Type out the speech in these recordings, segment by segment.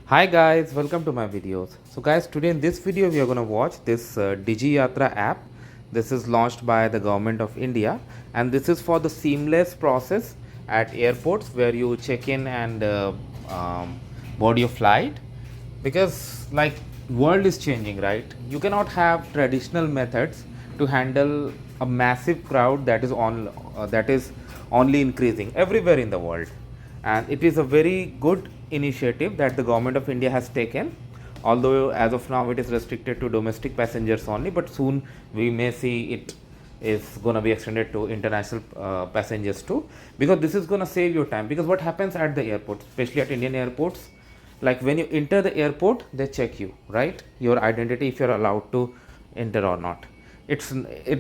Hi guys, welcome to my videos. So guys, today in this video we are going to watch this Digi Yatra app. This is launched by the government of India, and this is for the seamless process at airports where you check in and board your flight. Because like world is changing, right? You cannot have traditional methods to handle a massive crowd that is only increasing everywhere in the world, and it is a very good initiative that the government of India has taken, although as of now it is restricted to domestic passengers only, but soon we may see it is going to be extended to international passengers too, because this is going to save your time. Because what happens at the airport, especially at Indian airports, like when you enter the airport they check you, right, your identity, if you're allowed to enter or not. It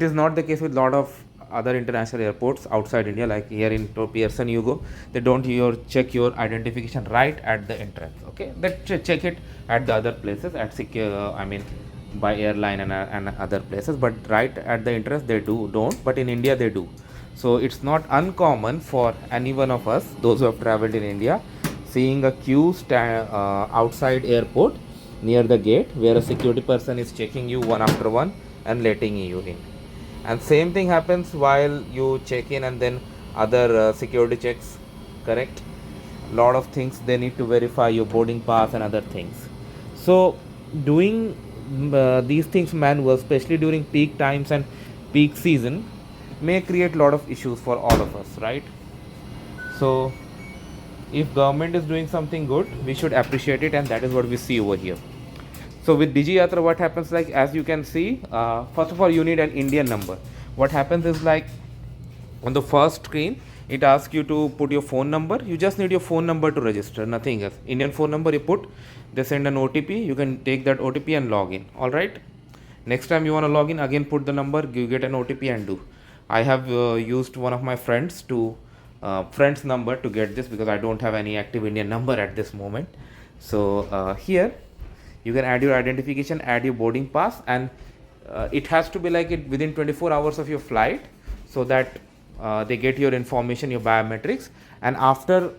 is not the case with lot of other international airports outside India. Like here in Pearson you go, they don't check your identification right at the entrance. Okay, they check it at the other places, at secure by airline and other places, but right at the entrance they don't, but in India they do. So it's not uncommon for any one of us, those who have traveled in India, seeing a queue outside airport near the gate where a security person is checking you one after one and letting you in. And same thing happens while you check in, and then other security checks, correct? Lot of things they need to verify your boarding pass and other things. So doing these things manual, especially during peak times and peak season, may create a lot of issues for all of us, right? So if government is doing something good, we should appreciate it, and that is what we see over here. So with Digi Yatra, what happens, like as you can see, first of all you need an Indian number. What happens is, like on the first screen it asks you to put your phone number. You just need your phone number to register, nothing else. Indian phone number you put, they send an OTP, you can take that OTP and log in. All right, next time you want to log in, again put the number, you get an OTP and do. I have used one of my friends number to get this, because I don't have any active Indian number at this moment. So here you can add your identification, add your boarding pass, and it has to be like it within 24 hours of your flight, so that they get your information, your biometrics, and after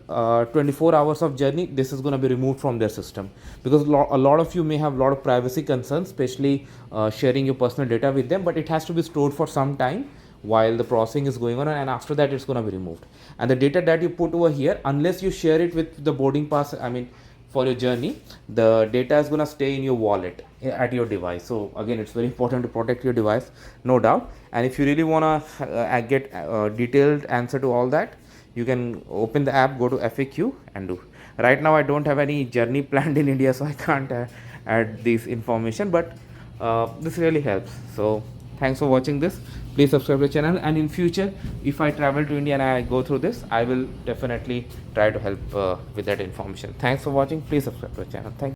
24 hours of journey this is going to be removed from their system. Because a lot of you may have a lot of privacy concerns, especially sharing your personal data with them, but it has to be stored for some time while the processing is going on, and after that it's going to be removed. And the data that you put over here, unless you share it with the boarding pass, for your journey, the data is going to stay in your wallet at your device. So again, it's very important to protect your device, no doubt. And if you really want to get a detailed answer to all that, you can open the app, go to FAQ and do. Right now I don't have any journey planned in India, so I can't add this information, but this really helps. So thanks for watching this. Please subscribe to the channel, and in future if I travel to India and I go through this, I will definitely try to help with that information. Thanks for watching. Please subscribe to the channel. Thank you.